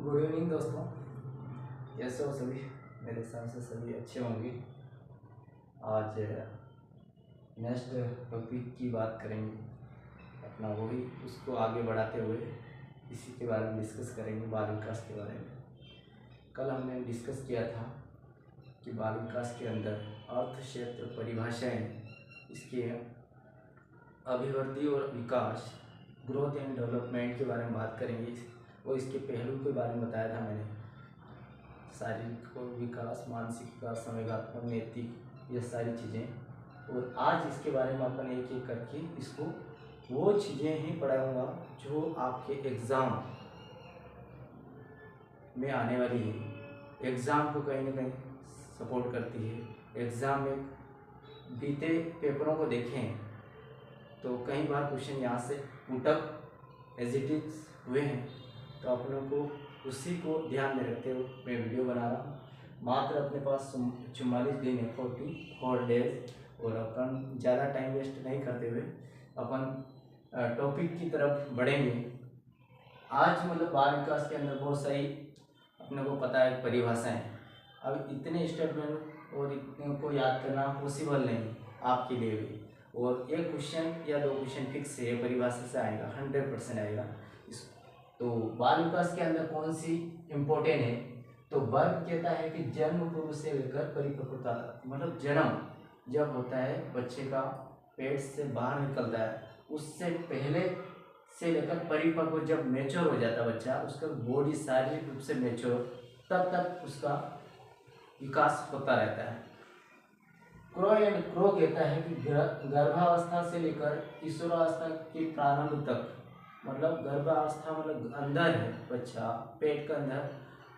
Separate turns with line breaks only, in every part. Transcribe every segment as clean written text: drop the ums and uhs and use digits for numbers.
Good evening दोस्तों, कैसे हो सभी। मेरे हिसाब से सभी अच्छे होंगे। आज नेक्स्ट टॉपिक की बात करेंगे अपना, वही उसको आगे बढ़ाते हुए इसी के बारे में डिस्कस करेंगे, बाल विकास के बारे में। कल हमने डिस्कस किया था कि बाल विकास के अंदर अर्थ क्षेत्र परिभाषाएँ, इसके अभिवृद्धि और विकास, ग्रोथ एंड डेवलपमेंट के बारे में बात करेंगे और इसके पहलू के बारे में बताया था मैंने। शारीरिक विकास, मानसिक विकास, संवेगात्मक, नैतिक, ये सारी चीज़ें। और आज इसके बारे में अपन एक एक करके इसको वो चीज़ें ही पढ़ाऊँगा जो आपके एग्ज़ाम में आने वाली है, एग्ज़ाम को कहीं ना कहीं सपोर्ट करती है। एग्ज़ाम में बीते पेपरों को देखें तो कई बार क्वेश्चन यहाँ से पुटअप एज इट इज हुए हैं, तो आप लोगों को उसी को ध्यान में रखते हुए मैं वीडियो बना रहा हूँ। मात्र अपने पास 44 दिन है, 44 डेज, और अपन ज़्यादा टाइम वेस्ट नहीं करते हुए अपन टॉपिक की तरफ बढ़ेंगे। आज मतलब बाल विकास के अंदर बहुत सारी अपने को पता है परिभाषाएं। अब इतने स्टेटमेंट और इतने को याद करना पॉसिबल नहीं आपके लिए भी, और एक क्वेश्चन या दो क्वेश्चन फिक्स है परिभाषा से आएगा, 100% आएगा। तो बाल विकास के अंदर कौन सी इम्पोर्टेंट है, तो वर्ग कहता है कि जन्म पूर्व से लेकर परिपक्वता तक, मतलब जन्म जब होता है बच्चे का, पेट से बाहर निकलता है, उससे पहले से लेकर परिपक्व, जब मैच्योर हो जाता है बच्चा, उसका बॉडी शारीरिक रूप से मैच्योर, तब तक उसका विकास होता रहता है। क्रो एंड क्रो कहता है कि गर्भावस्था से लेकर किशोरावस्था के प्रारंभ तक, मतलब गर्भावस्था मतलब अंदर है बच्चा पेट के अंदर,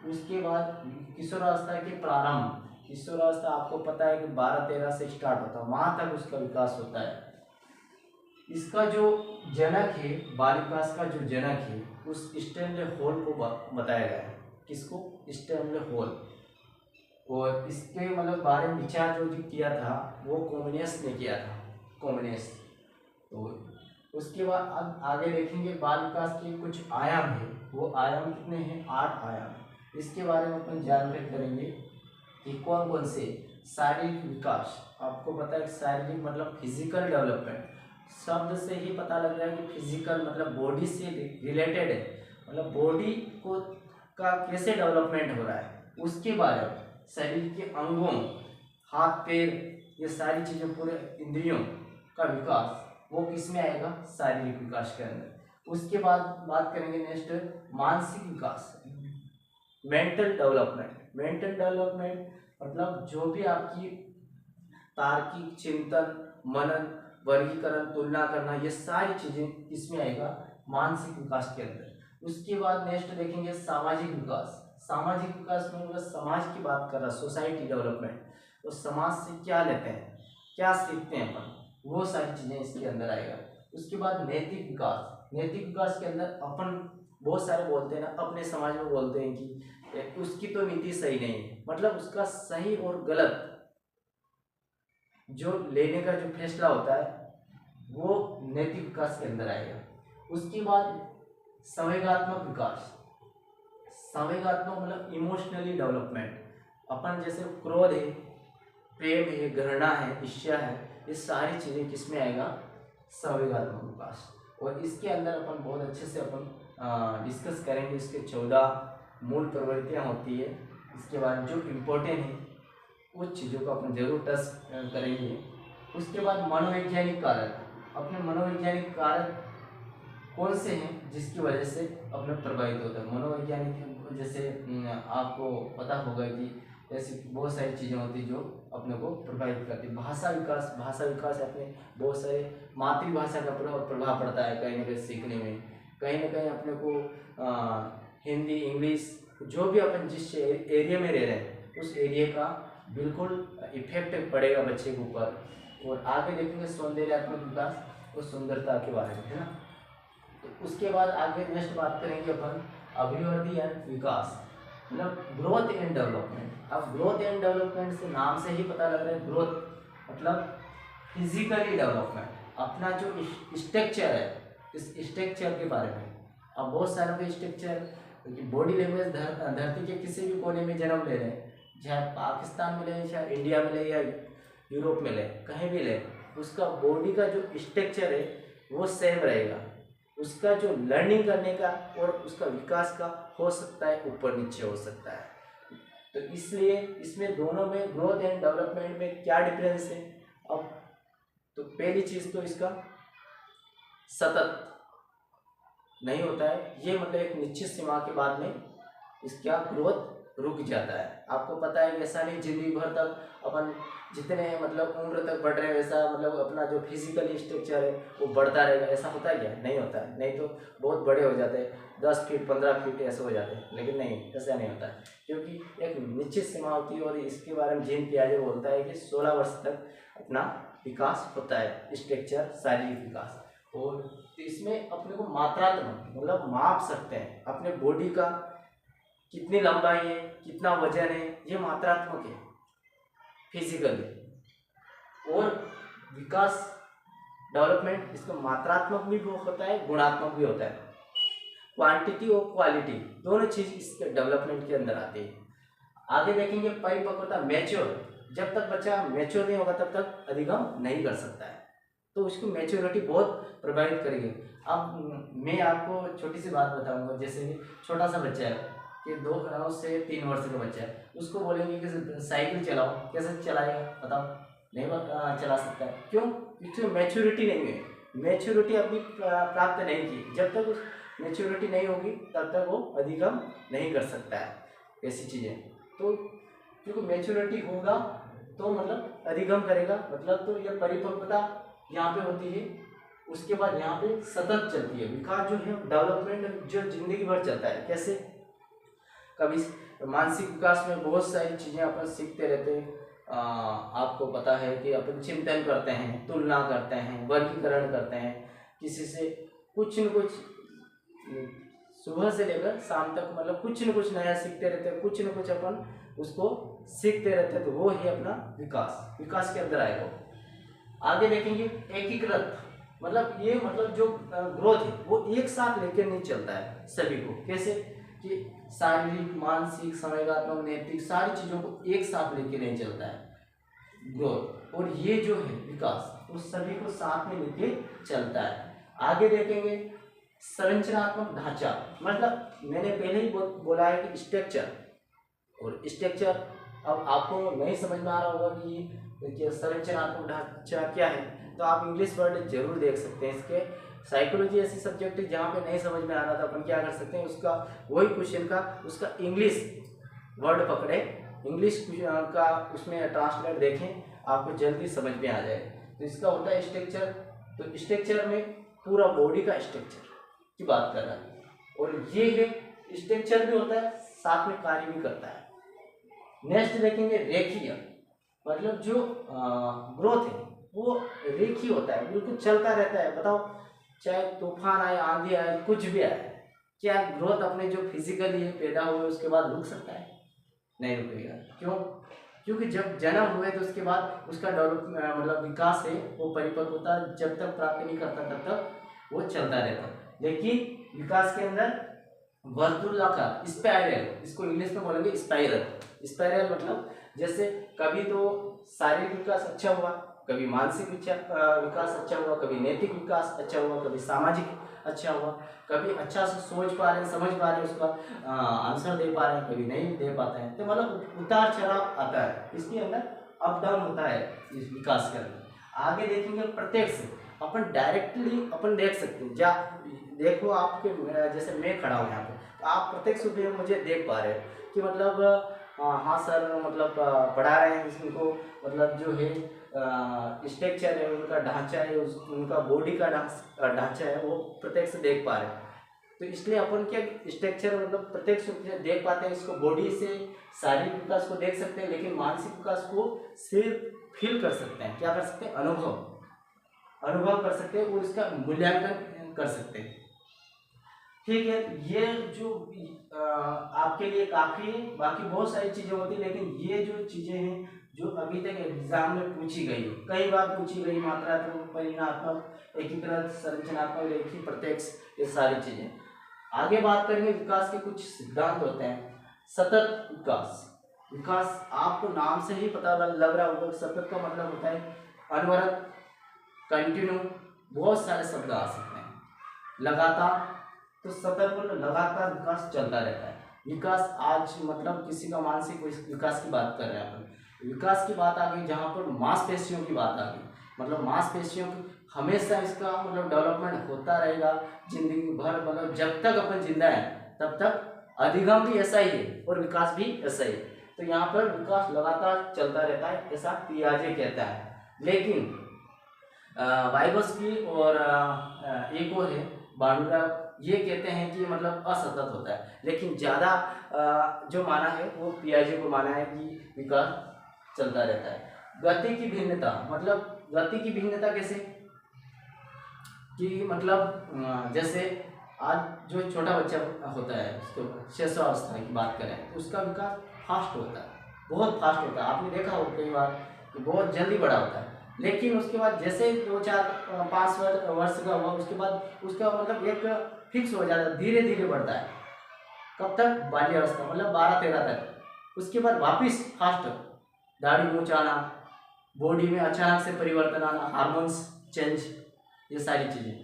उसके बाद किशोरावस्था के प्रारंभ, किशोरावस्था आपको पता है कि 12-13 से स्टार्ट होता है, वहाँ तक उसका विकास होता है। इसका जो जनक है, बाल विकास का जो जनक है, उस स्टैनले हॉल को बताया गया है। किसको? Stanley hall. और इसके मतलब बारे में विचार जो किया था वो कॉमनियस ने किया था, कॉमनियस। तो उसके बाद अब आगे देखेंगे बाल विकास के कुछ आयाम है, वो आयाम कितने हैं? 8 आयाम। इसके बारे में अपन जानकारी करेंगे कि कौन कौन से। शारीरिक विकास, आपको पता है शारीरिक मतलब फिजिकल डेवलपमेंट, शब्द से ही पता लग रहा है कि फिजिकल मतलब बॉडी से रिलेटेड है, मतलब बॉडी को का कैसे डेवलपमेंट हो रहा है उसके बारे में। शरीर के अंगों, हाथ पैर, ये सारी चीज़ें, पूरे इंद्रियों का विकास, वो किस में आएगा? शारीरिक विकास के अंदर। उसके बाद बात करेंगे नेक्स्ट मानसिक विकास, मेंटल डेवलपमेंट। मेंटल डेवलपमेंट मतलब जो भी आपकी तार्किक चिंतन, मनन, वर्गीकरण, तुलना करना, ये सारी चीज़ें इसमें आएगा मानसिक विकास के अंदर। उसके बाद नेक्स्ट देखेंगे सामाजिक विकास। सामाजिक विकास में मतलब समाज की बात कर रहा, सोसाइटी डेवलपमेंट, तो समाज से क्या लेते हैं, क्या सीखते हैं अपन, वो सारी चीज़ें इसके अंदर आएगा। उसके बाद नैतिक विकास। नैतिक विकास के अंदर अपन बहुत सारे बोलते हैं ना, अपने समाज में बोलते हैं कि उसकी तो नीति सही नहीं है, मतलब उसका सही और गलत जो लेने का जो फैसला होता है वो नैतिक विकास के अंदर आएगा। उसके बाद संवेगात्मक विकास। संवेगात्मक मतलब इमोशनली डेवलपमेंट। अपन जैसे क्रोध है, प्रेम है, घृणा है, ईर्ष्या है, ये सारी चीज़ें किस में आएगा? संवेगात्मक विकास। और इसके अंदर अपन बहुत अच्छे से अपन डिस्कस करेंगे। इसके 14 मूल प्रवृत्तियाँ होती है। इसके बाद जो इम्पोर्टेंट है कुछ चीज़ों को अपन जरूर टच करेंगे। उसके बाद मनोवैज्ञानिक कारक। अपने मनोवैज्ञानिक कारक कौन से हैं जिसकी वजह से अपने प्रभावित होता है? मनोवैज्ञानिक जैसे आपको पता होगा कि ऐसी बहुत सारी चीज़ें होती जो अपने को प्रभावित करती। भाषा विकास। भाषा विकास अपने बहुत सारे मातृभाषा का प्रभाव पड़ता है कहीं ना कहीं सीखने में। कहीं ना कहीं अपने को हिंदी, इंग्लिश, जो भी अपन जिस एरिया में रह रहे हैं उस एरिया का बिल्कुल इफेक्ट पड़ेगा बच्चे के ऊपर। और आगे देखेंगे सौंदर्यात्मक विकास और सुंदरता के बारे में, है ना। तो उसके बाद आगे नेक्स्ट बात करेंगे अपन अभिवृद्धि एंड विकास, मतलब ग्रोथ एंड डेवलपमेंट। अब ग्रोथ एंड डेवलपमेंट से नाम से ही पता लग रहा है, ग्रोथ मतलब फिजिकली डेवलपमेंट, अपना जो स्ट्रक्चर है इस स्ट्रक्चर के बारे में। अब बहुत सारे स्ट्रक्चर क्योंकि बॉडी लैंग्वेज धरती के किसी भी कोने में जन्म ले रहे हैं, चाहे पाकिस्तान में ले, चाहे इंडिया में ले, या यूरोप में ले, कहीं भी ले, उसका बॉडी का जो स्ट्रक्चर है वो सेम रहेगा। उसका जो लर्निंग करने का और उसका विकास का हो सकता है ऊपर नीचे हो सकता है। तो इसलिए इसमें दोनों में ग्रोथ एंड डेवलपमेंट में क्या डिफरेंस है। अब तो पहली चीज़ तो इसका सतत नहीं होता है, ये मतलब एक निश्चित सीमा के बाद में इसका ग्रोथ रुक जाता है। आपको पता है ऐसा नहीं जिंदगी भर तक अपन जितने मतलब उम्र तक बढ़ रहे हैं वैसा मतलब अपना जो फिजिकल स्ट्रक्चर है वो बढ़ता रहेगा, ऐसा होता है क्या? नहीं होता है। नहीं तो बहुत बड़े हो जाते हैं, 10 फीट 15 फीट ऐसे हो जाते हैं, लेकिन नहीं, ऐसा नहीं होता है, क्योंकि एक निश्चित सीमा होती है। और इसके बारे में जीन पियाजे बोलता है कि 16 वर्ष तक अपना विकास होता है, स्ट्रक्चर शारीरिक विकास। और इसमें अपने को मात्रात्मक मतलब माप सकते हैं अपने बॉडी का, कितनी लंबाई है, कितना वजन है, ये मात्रात्मक है फिजिकली। और विकास डेवलपमेंट इसका मात्रात्मक भी होता है, गुणात्मक भी होता है। क्वांटिटी और क्वालिटी दोनों चीज इसके डेवलपमेंट के अंदर आती है। आगे देखेंगे परिपक्वता, मैच्योर। जब तक बच्चा मैच्योर नहीं होगा तब तक अधिगम नहीं कर सकता है, तो उसकी मैच्योरिटी बहुत प्रभावित करेगी। अब मैं आपको छोटी सी बात बताऊंगा, जैसे कि छोटा सा बच्चा है कि 2 से 3 वर्ष का बच्चा है, उसको बोलेंगे कि साइकिल चलाओ, कैसे चलाएगा बताओ? नहीं चला सकता है। क्यों? क्योंकि मैच्योरिटी नहीं है, मैच्योरिटी अभी प्राप्त नहीं की। जब तक उस मैच्योरिटी नहीं होगी तब तक वो अधिगम नहीं कर सकता है ऐसी चीज़ें। तो क्योंकि मैच्योरिटी होगा तो मतलब अधिगम करेगा, मतलब तो यह परिपक्वता यहाँ पे होती है। उसके बाद यहाँ पे सतत चलती है विकास जो है, डेवलपमेंट जो जिंदगी भर चलता है। कैसे? कभी मानसिक विकास में बहुत सारी चीज़ें अपन सीखते रहते हैं। आपको पता है कि अपन चिंतन करते हैं, तुलना करते हैं, वर्गीकरण करते हैं, किसी से कुछ न कुछ सुबह से लेकर शाम तक मतलब कुछ न कुछ नया सीखते रहते हैं, कुछ न कुछ अपन उसको सीखते रहते हैं। तो वो ही अपना विकास के अंदर आएगा। आगे देखेंगे एकीकृत, मतलब ये मतलब जो ग्रोथ है वो एक साथ लेकर नहीं चलता है सभी को। कैसे? कि शारीरिक, मानसिक, संवेगात्मक, नैतिक सारी चीज़ों को एक साथ लेके नहीं चलता है ग्रोथ। और ये जो है विकास उस सभी को साथ में लेके चलता है। आगे देखेंगे संरचनात्मक ढांचा, मतलब मैंने पहले ही बोला है कि स्ट्रक्चर और स्ट्रक्चर। अब आपको नहीं समझ में आ रहा होगा कि संरचनात्मक ढांचा क्या है, तो आप इंग्लिश वर्ड जरूर देख सकते हैं इसके। साइकोलॉजी ऐसी सब्जेक्ट है जहाँ पे नहीं समझ में आ रहा था, अपन क्या कर सकते हैं, उसका वही क्वेश्चन का उसका इंग्लिश वर्ड पकड़े, इंग्लिश का उसमें ट्रांसलेट देखें, आपको जल्दी समझ में आ जाए। तो इसका होता है स्ट्रक्चर। तो स्ट्रक्चर में पूरा बॉडी का स्ट्रक्चर की बात कर रहा है, और ये है स्ट्रक्चर भी होता है साथ में कार्य भी करता है। नेक्स्ट देखेंगे रेखीय, मतलब जो ग्रोथ है वो रेखीय होता है, बिल्कुल चलता रहता है। बताओ, चाहे तूफान आए, आंधी आए, कुछ भी आए, क्या ग्रोथ अपने जो फिजिकली पैदा हुए उसके बाद रुक सकता है? नहीं रुकेगा। क्यों? क्योंकि जब जन्म हुए तो उसके बाद उसका डेवलपमेंट मतलब विकास है वो परिपक्वता जब तक प्राप्त नहीं करता तब तक वो चलता रहता। लेकिन विकास के अंदर वर्तुलाकार स्पाइरल, इसको इंग्लिश में बोलेंगे स्पाइरल मतलब जैसे कभी तो शारीरिक विकास अच्छा हुआ, कभी मानसिक विकास अच्छा हुआ, कभी नैतिक विकास अच्छा हुआ, कभी सामाजिक अच्छा हुआ, कभी अच्छा से सोच पा रहे हैं, समझ पा रहे हैं, उसका आंसर दे पा रहे हैं, कभी नहीं दे पाते हैं। तो मतलब उतार चढ़ाव आता है, इसके अंदर अप डाउन होता है इस विकास के अंदर। आगे देखेंगे प्रत्यक्ष, अपन डायरेक्टली अपन देख सकते हैं। देखो आपके जैसे मैं खड़ा हूँ यहाँ पे, तो आप प्रत्यक्ष रूप में मुझे देख पा रहे हो कि मतलब हाँ सर मतलब पढ़ा रहे हैं उनको, मतलब जो है स्ट्रक्चर है उनका, ढांचा है उनका, बॉडी का ढांचा है वो प्रत्यक्ष देख पा रहे हैं। तो इसलिए अपन क्या स्ट्रक्चर मतलब प्रत्यक्ष रूप से देख पाते हैं, इसको बॉडी से शारीरिक विकास को देख सकते हैं, लेकिन मानसिक विकास को सिर्फ फील कर सकते हैं। क्या कर सकते हैं? अनुभव कर सकते हैं और इसका मूल्यांकन कर सकते हैं। ठीक है, ये जो आपके लिए काफ़ी है, बाकी बहुत सारी चीज़ें होती है, लेकिन ये जो चीज़ें हैं जो अभी तक एग्जाम में पूछी गई, कई बार पूछी गई, मात्रात्मक, परिमाणात्मक, एकीकृत, संरचनात्मक, रेखीय, प्रत्यक्ष, ये सारी चीज़ें। आगे बात करेंगे विकास के कुछ सिद्धांत होते हैं। सतत विकास। विकास आपको नाम से ही पता लग रहा होगा, सतत का मतलब होता है अनवरत, कंटिन्यू, बहुत सारे शब्द आ सकते हैं। लगातार, तो सतत मतलब लगातार विकास चलता रहता है। विकास आज मतलब किसी का मानसिक विकास की बात कर रहे हैं अपन। विकास की बात आ गई जहाँ पर मांसपेशियों की बात आ गई, मतलब मांसपेशियों की हमेशा इसका मतलब डेवलपमेंट होता रहेगा जिंदगी भर, मतलब जब तक अपन जिंदा है तब तक। अधिगम भी ऐसा ही है और विकास भी ऐसा ही है। तो यहाँ पर विकास लगातार चलता रहता है, ऐसा पियाजे कहता है। लेकिन वाइगोस्की और एक और है बांडुरा, ये कहते हैं कि मतलब असतत होता है। लेकिन ज़्यादा जो माना है वो पियाजे को माना है कि विकास चलता रहता है। गति की भिन्नता, मतलब गति की भिन्नता कैसे कि मतलब जैसे आज जो छोटा बच्चा होता है उसको शिशुअवस्था की बात करें तो उसका विकास फास्ट होता है, बहुत फास्ट होता है। आपने देखा हो कई बार कि बहुत जल्दी बड़ा होता है। लेकिन उसके बाद जैसे 2-4-5 वर्ष का हुआ उसके बाद उसका मतलब एक फिक्स हो जाता है, धीरे धीरे बढ़ता है। कब तक? बाल्यावस्था, मतलब 12-13 तक। उसके बाद वापिस फास्ट, दाढ़ी मूंछ आना, बॉडी में अचानक से परिवर्तन आना, हार्मोन्स चेंज, ये सारी चीज़ें।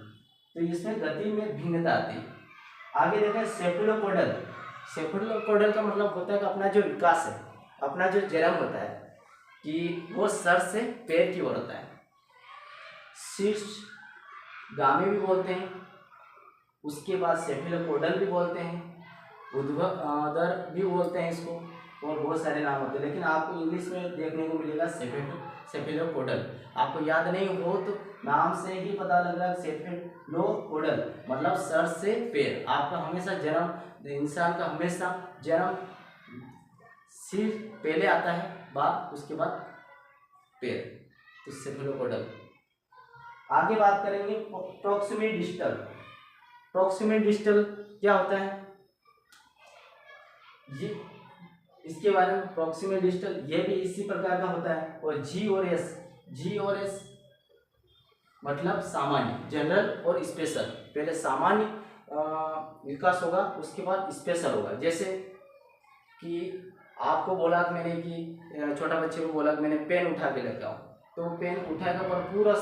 तो इसमें गति में भिन्नता आती है। आगे देखें सेफेलोपोडल। सेफेलोपोडल का मतलब होता है कि अपना जो विकास है, अपना जो जन्म होता है कि वो सर से पैर की ओर होता है। शीर्ष गामी भी बोलते हैं, उसके बाद सेफेलोपोडल भी बोलते हैं, उद्भर भी बोलते हैं इसको, और बहुत सारे नाम होते हैं। लेकिन आपको इंग्लिश में देखने को मिलेगा सेफेलोपोडल। आपको याद नहीं हो तो नाम से ही पता लग रहा है सेफेलोपोडल मतलब सर से पैर। आपका हमेशा जन्म, इंसान का हमेशा जन्म सिर पहले आता है, बाद उसके बाद पैर, तो सेफेलोपोडल। आगे बात करेंगे प्रॉक्सिमल डिस्टल। प्रॉक्सिमल डिस्टल क्या होता है ये, इसके बारे में प्रॉक्सिमल डिस्टल ये भी इसी प्रकार का होता है। और जी और एस मतलब सामान्य, जनरल और स्पेशल। पहले सामान्य विकास होगा, उसके बाद स्पेशल होगा। जैसे कि आपको बोला कि मैंने कि छोटा बच्चे को बोला कि मैंने पेन उठा के लेके आओ, तो पेन उठाएगा पर पूरा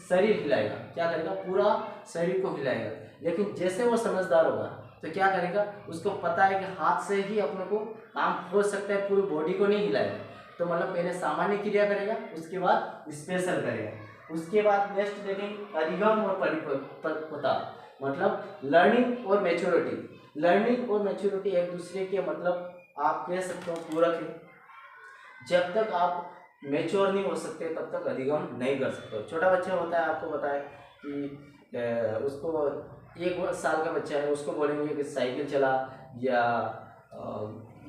शरीर हिलाएगा। क्या करेगा? पूरा शरीर को हिलाएगा। लेकिन जैसे वो समझदार होगा तो क्या करेगा? उसको पता है कि हाथ से ही अपने को काम हो सकता है, पूरी बॉडी को नहीं हिलाएगा। तो मतलब पहले सामान्य क्रिया करेगा, उसके बाद स्पेशल करेगा। उसके बाद नेक्स्ट देखेंगे अधिगम और परिपक्वता, मतलब लर्निंग और मैच्योरिटी। लर्निंग और मैच्योरिटी एक दूसरे के मतलब आप कह सकते हो पूरक है। जब तक आप मैच्योर नहीं हो सकते तब तक अधिगम नहीं कर सकते। छोटा बच्चा होता है, आपको पता है कि उसको 1 साल का बच्चा है, उसको बोलेंगे कि साइकिल चला या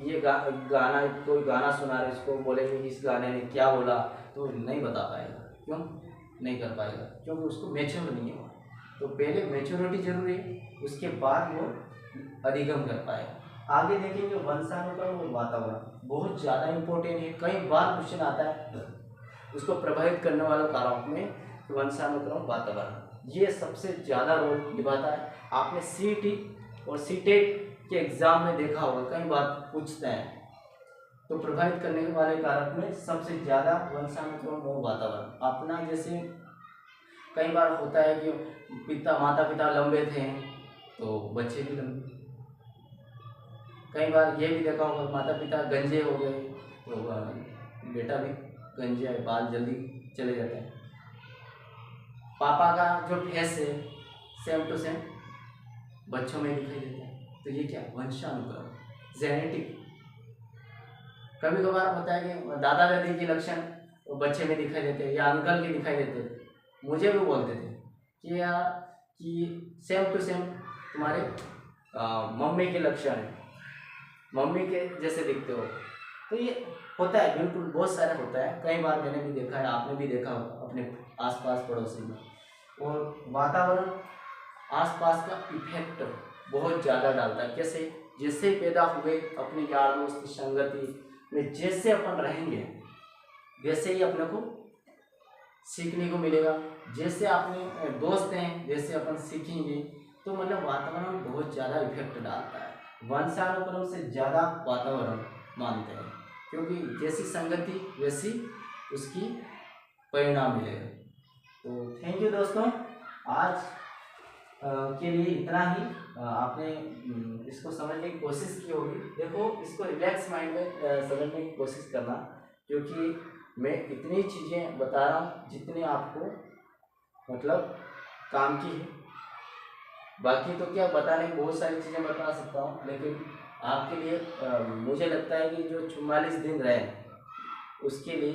ये गाना, कोई गाना सुना रहे, इसको बोलेंगे कि इस गाने ने क्या बोला, तो नहीं बता पाएगा। क्यों नहीं कर पाएगा? क्योंकि उसको मैच्योर नहीं है। तो पहले मैच्योरिटी जरूरी है, उसके बाद वो अधिगम कर पाएगा। आगे देखेंगे वंशानुक्रम और वातावरण, बहुत ज़्यादा इम्पोर्टेंट है। कई बार क्वेश्चन आता है उसको प्रभावित करने वाले कारक में वंशानुक्रम, वातावरण, ये सबसे ज़्यादा रोल निभाता है। आपने सीईटी और सीटेट के एग्जाम में देखा होगा, कई बार पूछते हैं। तो प्रभावित करने वाले कारक में सबसे ज़्यादा वंशानुक्रम और वातावरण। अपना जैसे कई बार होता है कि माता पिता लंबे थे तो बच्चे भी लंबे। कई बार ये भी देखा होगा माता पिता गंजे हो गए तो बेटा भी गंजे, बाल जल्दी चले जाते हैं। पापा का जो फेस है सेम टू सेम बच्चों में दिखाई देता है। तो ये क्या? वंशानुक्रम, जेनेटिक। कभी कभार होता है कि दादा दादी के लक्षण बच्चे में दिखाई देते हैं या अंकल के दिखाई देते हैं। मुझे भी बोलते थे कि यार कि सेम टू सेम तुम्हारे मम्मी के लक्षण हैं, मम्मी के जैसे दिखते हो। तो ये होता है, बिल्कुल बहुत सारे होता है। कई बार मैंने भी देखा है, आपने भी देखा होगा अपने आसपास पड़ोसी में। और वातावरण आसपास का इफेक्ट बहुत ज़्यादा डालता है। कैसे? जैसे पैदा हुए अपने यार दोस्त संगति में जैसे अपन रहेंगे वैसे ही अपने को सीखने को मिलेगा। जैसे अपने दोस्त हैं जैसे अपन सीखेंगे तो मतलब वातावरण बहुत ज़्यादा इफेक्ट डालता है। वंशानुक्रम से ज़्यादा वातावरण मानते हैं, क्योंकि जैसी संगति वैसी उसकी परिणाम मिलेगा। तो थैंक यू दोस्तों, आज के लिए इतना ही। आपने इसको समझने की कोशिश की होगी। देखो, इसको रिलैक्स माइंड में समझने की कोशिश करना, क्योंकि मैं इतनी चीज़ें बता रहा हूँ जितनी आपको मतलब काम की है। बाकी तो क्या बताने की बहुत सारी चीज़ें बता सकता हूँ, लेकिन आपके लिए मुझे लगता है कि जो 44 दिन रहे उसके लिए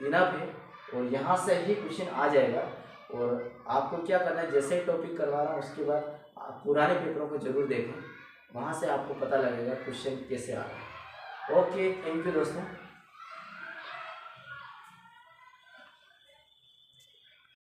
इनफ है, और यहाँ से ही क्वेश्चन आ जाएगा। और आपको क्या करना है, जैसे ही टॉपिक करवा रहा हूँ उसके बाद आप पुराने पेपरों को जरूर देखें, वहाँ से आपको पता लगेगा क्वेश्चन कैसे आ रहा है। ओके, थैंक यू दोस्तों।